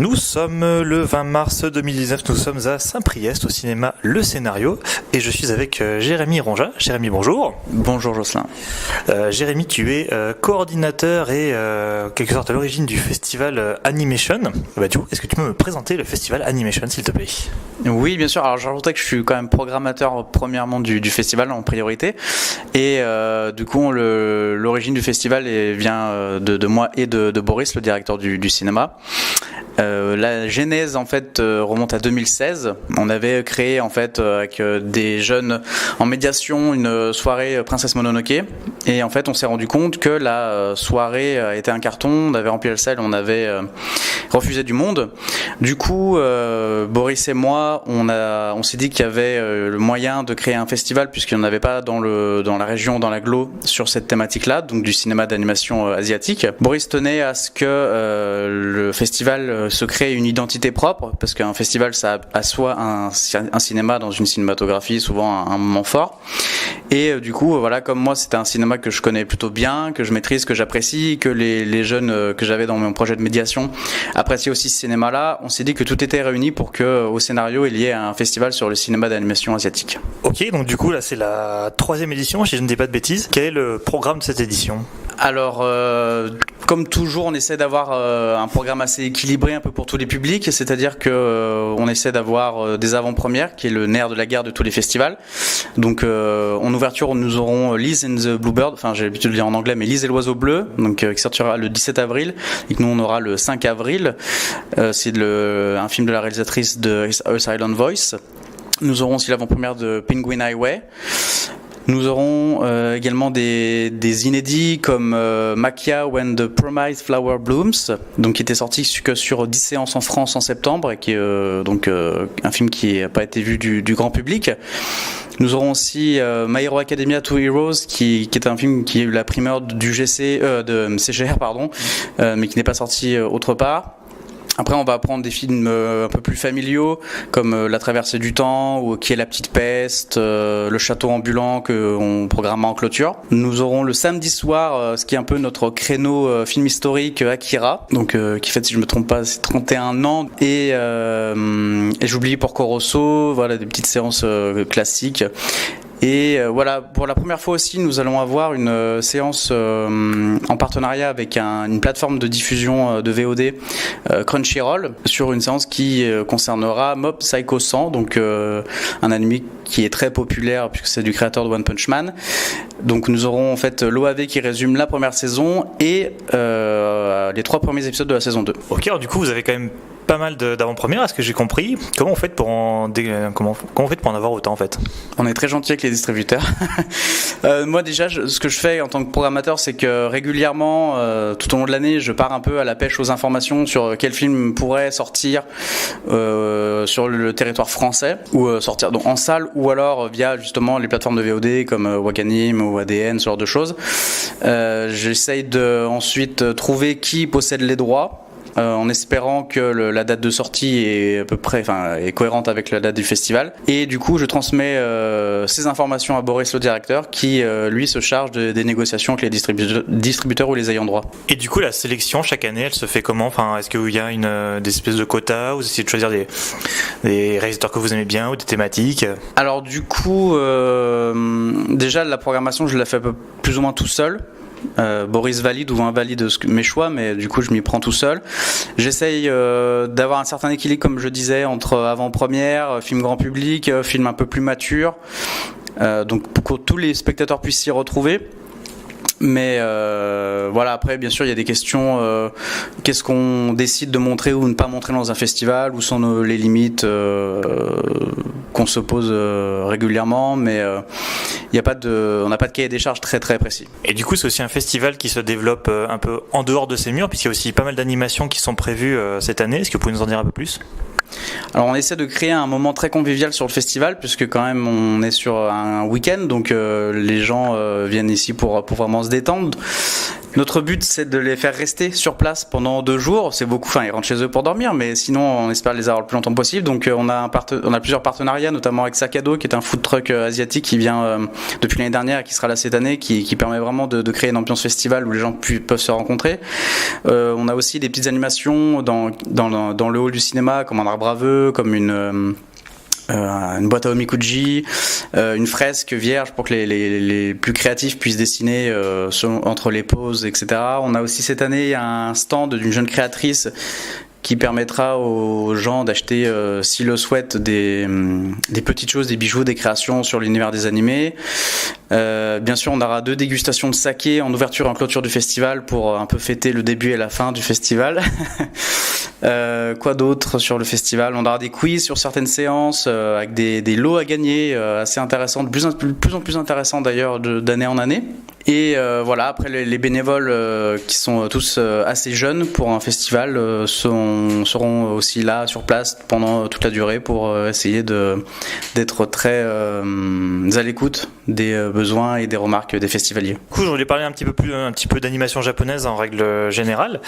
Nous sommes le 20 mars 2019, nous sommes à Saint-Priest au cinéma Le Scénario et je suis avec Jérémy Ronja. Jérémy, bonjour. Bonjour Jocelyn. Jérémy, tu es coordinateur et quelque sorte à l'origine du festival Animation. Du coup, est-ce que tu peux me présenter le festival Animation, s'il te plaît ? Oui, bien sûr. Alors j'ajouterais que je suis quand même programmateur premièrement du festival en priorité et du coup l'origine du festival vient de moi et de Boris, le directeur du cinéma. La genèse en fait remonte à 2016. On avait créé en fait avec des jeunes en médiation une soirée Princesse Mononoke et en fait on s'est rendu compte que la soirée était un carton. On avait rempli la salle, on avait refusé du monde. Du coup, Boris et moi, on s'est dit qu'il y avait le moyen de créer un festival puisqu'il n'y en avait pas dans la région, dans l'agglo sur cette thématique-là, donc du cinéma d'animation asiatique. Boris tenait à ce que le festival se crée une identité propre parce qu'un festival ça assoit un cinéma dans une cinématographie, souvent un moment fort. Et du coup, voilà, comme moi, c'était un cinéma que je connais plutôt bien, que je maîtrise, que j'apprécie, que les jeunes que j'avais dans mon projet de médiation appréciaient aussi ce cinéma-là. On s'est dit que tout était réuni pour que au scénario il y ait un festival sur le cinéma d'animation asiatique. Ok, donc du coup là c'est la 3e édition, si je ne dis pas de bêtises. Quel est le programme de cette édition ? Alors, comme toujours, on essaie d'avoir un programme assez équilibré un peu pour tous les publics, c'est-à-dire que on essaie d'avoir des avant-premières, qui est le nerf de la guerre de tous les festivals. Donc, en ouverture, nous aurons Liz and the Bluebird, enfin j'ai l'habitude de le dire en anglais, mais Liz et l'oiseau bleu, donc qui sortira le 17 avril, et que nous on aura le 5 avril. C'est un film de la réalisatrice de A Silent Voice. Nous aurons aussi l'avant-première de Penguin Highway. Nous aurons également des inédits comme Makia When the Promised Flower Blooms, donc qui était sorti que sur 10 séances en France en septembre et qui est donc un film qui n'a pas été vu du grand public. Nous aurons aussi My Hero Academia 2 Heroes qui est un film qui a eu la primeur du de CGR mais qui n'est pas sorti autre part. Après, on va prendre des films un peu plus familiaux, comme La Traversée du Temps, ou Qui est la Petite Peste, Le Château Ambulant, qu'on programme en clôture. Nous aurons le samedi soir, ce qui est un peu notre créneau film historique, Akira, donc qui fait, si je me trompe pas, c'est 31 ans. Et j'oublie Porco Rosso, voilà, des petites séances classiques. Et voilà, pour la première fois aussi, nous allons avoir une séance en partenariat avec une plateforme de diffusion de VOD, Crunchyroll, sur une séance qui concernera Mob Psycho 100, donc un anime qui est très populaire puisque c'est du créateur de One Punch Man. Donc nous aurons en fait l'OAV qui résume la première saison et les 3 premiers épisodes de la saison 2. Ok, alors du coup vous avez quand même pas mal d'avant-premières, à ce que j'ai compris. Comment on fait pour en avoir autant en fait ? On est très gentil avec les distributeurs. Moi déjà, ce que je fais en tant que programmateur, c'est que régulièrement, tout au long de l'année, je pars un peu à la pêche aux informations sur quel film pourrait sortir sur le territoire français ou sortir donc en salle ou alors via justement les plateformes de VOD comme Wakanim ou ADN, ce genre de choses. J'essaye de ensuite trouver qui possède les droits. En espérant que la date de sortie est à peu près, est cohérente avec la date du festival. Et du coup, je transmets ces informations à Boris, le directeur, qui lui se charge des négociations avec les distributeurs ou les ayants droit. Et du coup, la sélection chaque année, elle se fait comment ? Enfin, est-ce qu'il y a des espèces de quotas, ou vous essayez de choisir des réalisateurs que vous aimez bien ou des thématiques ? Alors du coup, déjà la programmation, je la fais plus ou moins tout seul. Boris valide ou invalide mes choix, mais du coup je m'y prends tout seul. J'essaye d'avoir un certain équilibre, comme je disais, entre avant-première, film grand public, film un peu plus mature, donc pour que tous les spectateurs puissent s'y retrouver. Mais voilà, après bien sûr il y a des questions, qu'est-ce qu'on décide de montrer ou ne pas montrer dans un festival, où sont les limites qu'on se pose régulièrement, mais on n'a pas de cahier des charges très très précis. Et du coup c'est aussi un festival qui se développe un peu en dehors de ses murs, puisqu'il y a aussi pas mal d'animations qui sont prévues cette année. Est-ce que vous pouvez nous en dire un peu plus ? Alors on essaie de créer un moment très convivial sur le festival, puisque quand même on est sur un week-end, donc les gens viennent ici pour vraiment se détendre. Notre but, c'est de les faire rester sur place pendant 2 jours. C'est beaucoup, enfin, ils rentrent chez eux pour dormir, mais sinon, on espère les avoir le plus longtemps possible. Donc, on a plusieurs partenariats, notamment avec Sakado, qui est un food truck asiatique qui vient depuis l'année dernière et qui sera là cette année, qui permet vraiment de créer une ambiance festival où les gens peuvent se rencontrer. On a aussi des petites animations dans le hall du cinéma, comme un arbre à vœux, comme une boîte à omikuji, une fresque vierge pour que les plus créatifs puissent dessiner entre les pauses, etc. On a aussi cette année un stand d'une jeune créatrice qui permettra aux gens d'acheter, s'ils le souhaitent, des petites choses, des bijoux, des créations sur l'univers des animés. Bien sûr, on aura 2 dégustations de saké en ouverture et en clôture du festival pour un peu fêter le début et la fin du festival. Quoi d'autre sur le festival? On aura des quiz sur certaines séances avec des lots à gagner assez intéressants, de plus en plus intéressants d'ailleurs d'année en année. Et voilà, après les bénévoles qui sont tous assez jeunes pour un festival seront aussi là sur place pendant toute la durée pour essayer d'être très à l'écoute des besoins et des remarques des festivaliers. Du coup, je voulais parler un petit peu d'animation japonaise en règle générale.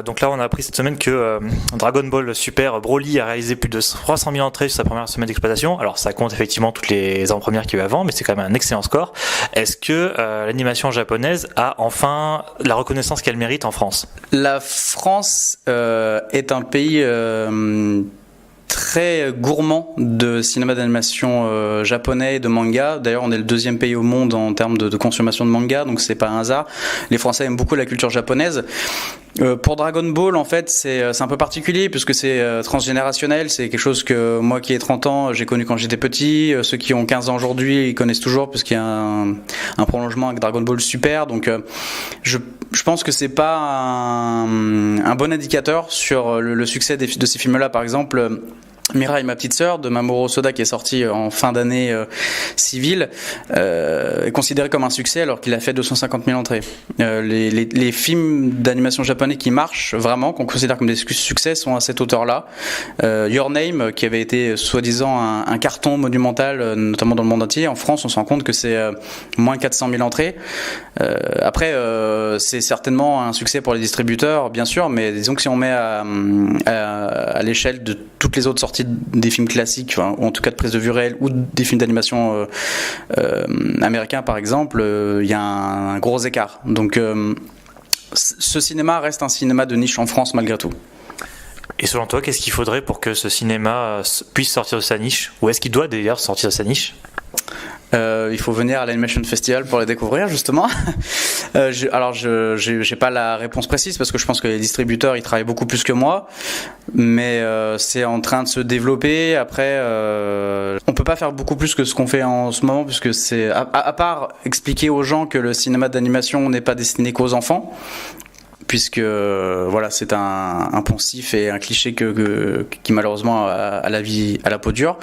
Donc là, on a appris cette semaine que Dragon Ball Super Broly a réalisé plus de 300 000 entrées sur sa première semaine d'exploitation. Alors ça compte effectivement toutes les avant-premières qu'il y a eu avant, mais c'est quand même un excellent score. Est-ce que l'animation japonaise a enfin la reconnaissance qu'elle mérite en France? La France est un pays très gourmand de cinéma d'animation japonais et de manga. D'ailleurs, on est le 2e pays au monde en termes de consommation de manga, donc c'est pas un hasard. Les Français aiment beaucoup la culture japonaise. Pour Dragon Ball, en fait, c'est un peu particulier puisque c'est transgénérationnel. C'est quelque chose que moi qui ai 30 ans, j'ai connu quand j'étais petit. Ceux qui ont 15 ans aujourd'hui, ils connaissent toujours puisqu'il y a un prolongement avec Dragon Ball Super. Donc, je pense que c'est pas un bon indicateur sur le succès de ces films-là. Par exemple, Mirai, ma petite sœur, de Mamoru Hosoda, qui est sorti en fin d'année civile, est considéré comme un succès alors qu'il a fait 250 000 entrées. Les films d'animation japonais qui marchent vraiment, qu'on considère comme des succès, sont à cette hauteur-là. Your Name, qui avait été soi-disant un carton monumental, notamment dans le monde entier, en France, on se rend compte que c'est moins 400 000 entrées. Après, c'est certainement un succès pour les distributeurs, bien sûr, mais disons que si on met à l'échelle de toutes les autres sorties des films classiques, enfin, ou en tout cas de prise de vue réelle, ou des films d'animation américains par exemple, il y a un gros écart. Donc ce cinéma reste un cinéma de niche en France malgré tout. Et selon toi, qu'est-ce qu'il faudrait pour que ce cinéma puisse sortir de sa niche? Ou est-ce qu'il doit d'ailleurs sortir de sa niche? Il faut venir à l'Animation Festival pour les découvrir justement. Alors j'ai pas la réponse précise parce que je pense que les distributeurs ils travaillent beaucoup plus que moi, mais c'est en train de se développer. Après, on peut pas faire beaucoup plus que ce qu'on fait en ce moment puisque c'est à part expliquer aux gens que le cinéma d'animation n'est pas destiné qu'aux enfants. Puisque voilà, c'est un poncif et un cliché qui malheureusement a la peau dure.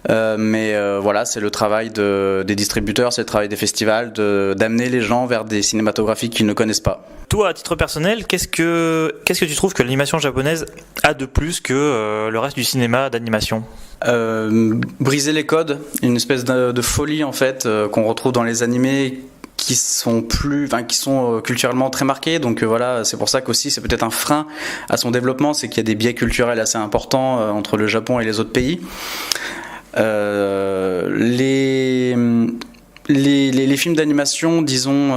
Mais voilà, c'est le travail des distributeurs, c'est le travail des festivals d'amener les gens vers des cinématographies qu'ils ne connaissent pas. Toi, à titre personnel, qu'est-ce que tu trouves que l'animation japonaise a de plus que le reste du cinéma d'animation? Briser les codes, une espèce de folie en fait qu'on retrouve dans les animés qui sont culturellement très marqués. Donc voilà, c'est pour ça qu'aussi c'est peut-être un frein à son développement, c'est qu'il y a des biais culturels assez importants entre le Japon et les autres pays. Les films d'animation, disons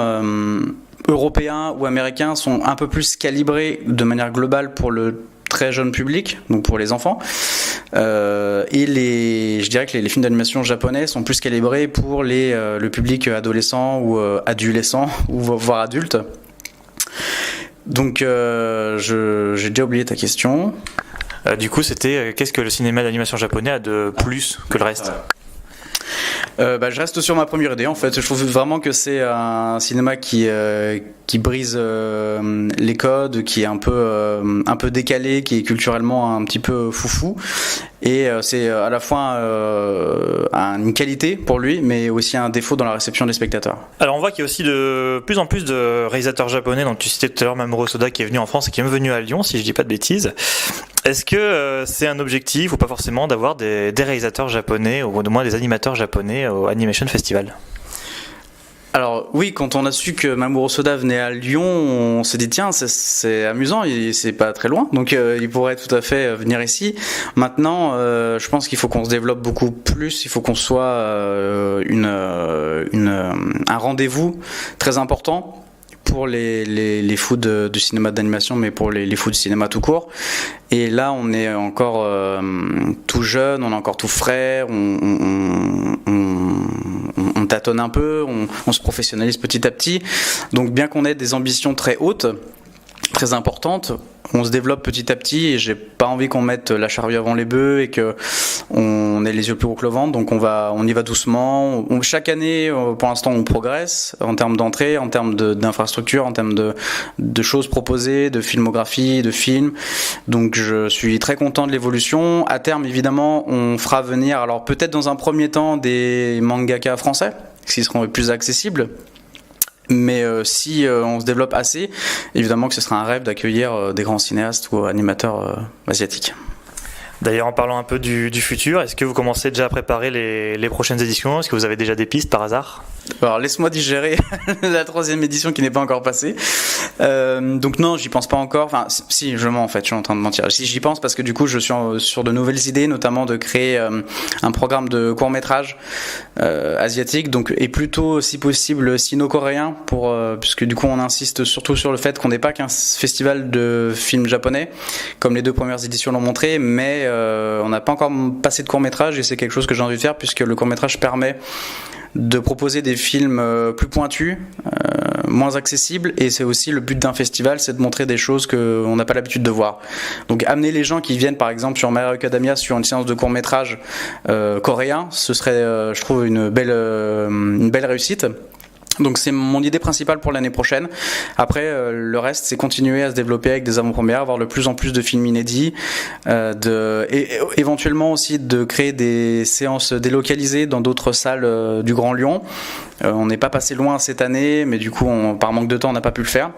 européens ou américains, sont un peu plus calibrés de manière globale pour le très jeune public, donc pour les enfants. Je dirais que les films d'animation japonais sont plus calibrés pour le public adolescent ou adolescent ou voire adulte. Donc j'ai déjà oublié ta question. Du coup, c'était qu'est-ce que le cinéma d'animation japonais a de plus que le reste? Je reste sur ma première idée en fait. Je trouve vraiment que c'est un cinéma qui brise les codes, qui est un peu décalé, qui est culturellement un petit peu foufou. Et c'est à la fois une qualité pour lui, mais aussi un défaut dans la réception des spectateurs. Alors on voit qu'il y a aussi de plus en plus de réalisateurs japonais. Donc tu citais tout à l'heure Mamoru Hosoda qui est venu en France et qui est même venu à Lyon, si je dis pas de bêtises. Est-ce que c'est un objectif ou pas forcément d'avoir des réalisateurs japonais ou au moins des animateurs japonais au Animation Festival? Alors oui, quand on a su que Mamoru Hosoda venait à Lyon, on s'est dit tiens, c'est amusant, c'est pas très loin, donc il pourrait tout à fait venir ici. Maintenant, je pense qu'il faut qu'on se développe beaucoup plus, il faut qu'on soit un rendez-vous très important pour les fous du cinéma d'animation, mais pour les fous du cinéma tout court. Et là, on est encore tout jeune, on est encore tout frais, on tâtonne un peu, on se professionnalise petit à petit. Donc bien qu'on ait des ambitions très hautes, très importantes, on se développe petit à petit et j'ai pas envie qu'on mette la charrue avant les bœufs et que on ait les yeux plus gros que le ventre. Donc on y va doucement. Chaque année, pour l'instant, on progresse en termes d'entrée, en termes d'infrastructure, en termes de choses proposées, de filmographie, de films. Donc je suis très content de l'évolution. À terme, évidemment, on fera venir, alors peut-être dans un premier temps, des mangaka français, qui seront plus accessibles. Mais si on se développe assez, évidemment que ce sera un rêve d'accueillir des grands cinéastes ou animateurs asiatiques. D'ailleurs, en parlant un peu du futur, est-ce que vous commencez déjà à préparer les prochaines éditions ? Est-ce que vous avez déjà des pistes par hasard ? Alors laisse-moi digérer la 3e édition qui n'est pas encore passée. Donc non, j'y pense pas encore. Enfin, si, je mens en fait, je suis en train de mentir. Si, j'y pense parce que du coup, je suis sur de nouvelles idées, notamment de créer un programme de court-métrage asiatique, donc et plutôt, si possible, sino-coréen, puisque du coup, on insiste surtout sur le fait qu'on n'est pas qu'un festival de films japonais, comme les 2 premières éditions l'ont montré, mais on n'a pas encore passé de court-métrage et c'est quelque chose que j'ai envie de faire puisque le court-métrage permet de proposer des films plus pointus, moins accessibles, et c'est aussi le but d'un festival, c'est de montrer des choses qu'on n'a pas l'habitude de voir. Donc amener les gens qui viennent par exemple sur My Hero Academia sur une séance de court-métrage coréen, ce serait je trouve une belle réussite. Donc c'est mon idée principale pour l'année prochaine. Après, le reste, c'est continuer à se développer avec des avant-premières, avoir de plus en plus de films inédits, et éventuellement aussi de créer des séances délocalisées dans d'autres salles du Grand Lyon. On n'est pas passé loin cette année, mais du coup, par manque de temps, on n'a pas pu le faire.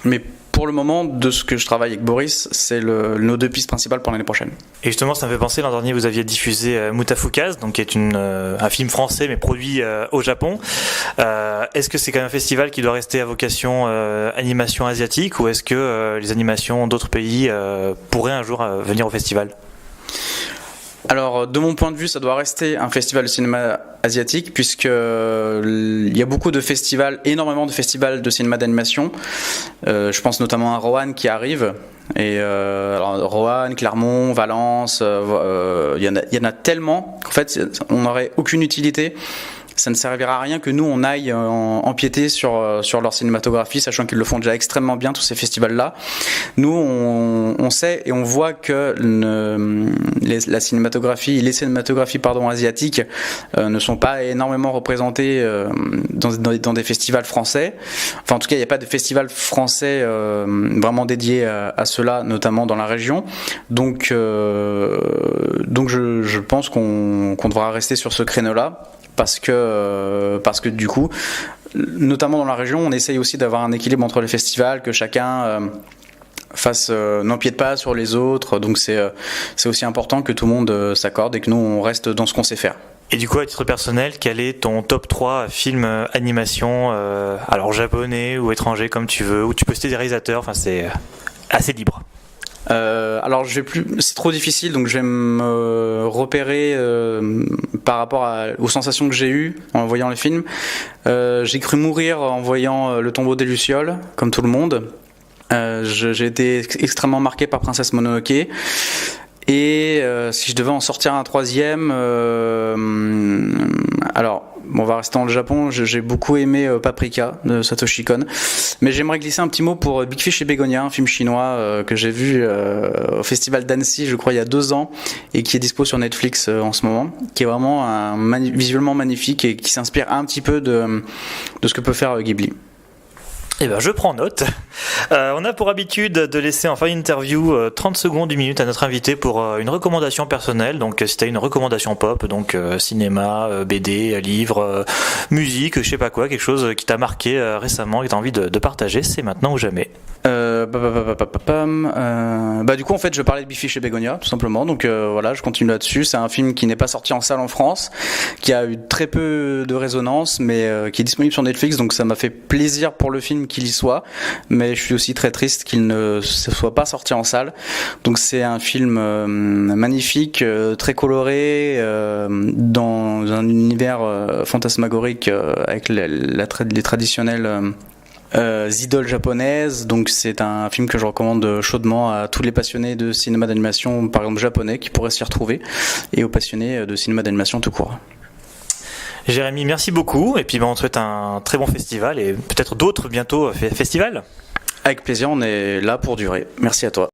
Mais pour le moment, de ce que je travaille avec Boris, c'est nos 2 pistes principales pour l'année prochaine. Et justement, ça me fait penser, l'an dernier, vous aviez diffusé Mutafukaz, donc qui est un film français mais produit au Japon. Est-ce que c'est quand même un festival qui doit rester à vocation animation asiatique, ou est-ce que les animations d'autres pays pourraient un jour venir au festival ? Alors, de mon point de vue, ça doit rester un festival de cinéma asiatique, puisque il y a beaucoup de festivals, énormément de festivals de cinéma d'animation. Je pense notamment à Roanne qui arrive. Et alors Roanne, Clermont, Valence, il y en a tellement qu'en fait, on n'aurait aucune utilité. Ça ne servira à rien que nous on aille empiéter sur leur cinématographie, sachant qu'ils le font déjà extrêmement bien, tous ces festivals-là. Nous, on sait et on voit que les cinématographies asiatiques ne sont pas énormément représentées dans des festivals français. Enfin, en tout cas, il n'y a pas de festival français vraiment dédié à cela, notamment dans la région. Donc je pense qu'on devra rester sur ce créneau-là. Parce que du coup, notamment dans la région, on essaye aussi d'avoir un équilibre entre les festivals, que chacun n'empiète pas sur les autres. Donc c'est aussi important que tout le monde s'accorde et que nous on reste dans ce qu'on sait faire. Et du coup, à titre personnel, quel est ton top 3 films animation, alors japonais ou étrangers comme tu veux, où tu peux citer des réalisateurs, enfin c'est assez libre. Alors c'est trop difficile, donc je vais me repérer par rapport aux sensations que j'ai eues en voyant les films. J'ai cru mourir en voyant Le Tombeau des Lucioles, comme tout le monde. J'ai été extrêmement marqué par Princesse Mononoke. Et si je devais en sortir un 3e, alors on va rester dans le Japon. J'ai beaucoup aimé Paprika de Satoshi Kon, mais j'aimerais glisser un petit mot pour Big Fish et Bégonia, un film chinois que j'ai vu au festival d'Annecy, je crois il y a 2 ans, et qui est dispo sur Netflix en ce moment, qui est vraiment visuellement magnifique et qui s'inspire un petit peu de ce que peut faire Ghibli. Eh ben, je prends note. On a pour habitude de laisser en fin d'interview 30 secondes, 1 minute à notre invité pour une recommandation personnelle. Donc, si tu as une recommandation pop, donc cinéma, BD, livre, musique, je sais pas quoi, quelque chose qui t'a marqué récemment et que tu as envie de partager, c'est maintenant ou jamais. Du coup en fait je parlais de Bifiche et Bégonia tout simplement, donc voilà, je continue là-dessus. C'est un film qui n'est pas sorti en salle en France, qui a eu très peu de résonance, mais qui est disponible sur Netflix, donc ça m'a fait plaisir pour le film qu'il y soit, mais je suis aussi très triste qu'il ne soit pas sorti en salle. Donc c'est un film magnifique, très coloré, dans un univers fantasmagorique, avec les traditionnels idoles japonaises. Donc c'est un film que je recommande chaudement à tous les passionnés de cinéma d'animation, par exemple japonais, qui pourraient s'y retrouver, et aux passionnés de cinéma d'animation tout court. Jérémy, merci beaucoup, et puis on te souhaite un très bon festival et peut-être d'autres bientôt festivals. Avec plaisir, on est là pour durer. Merci à toi.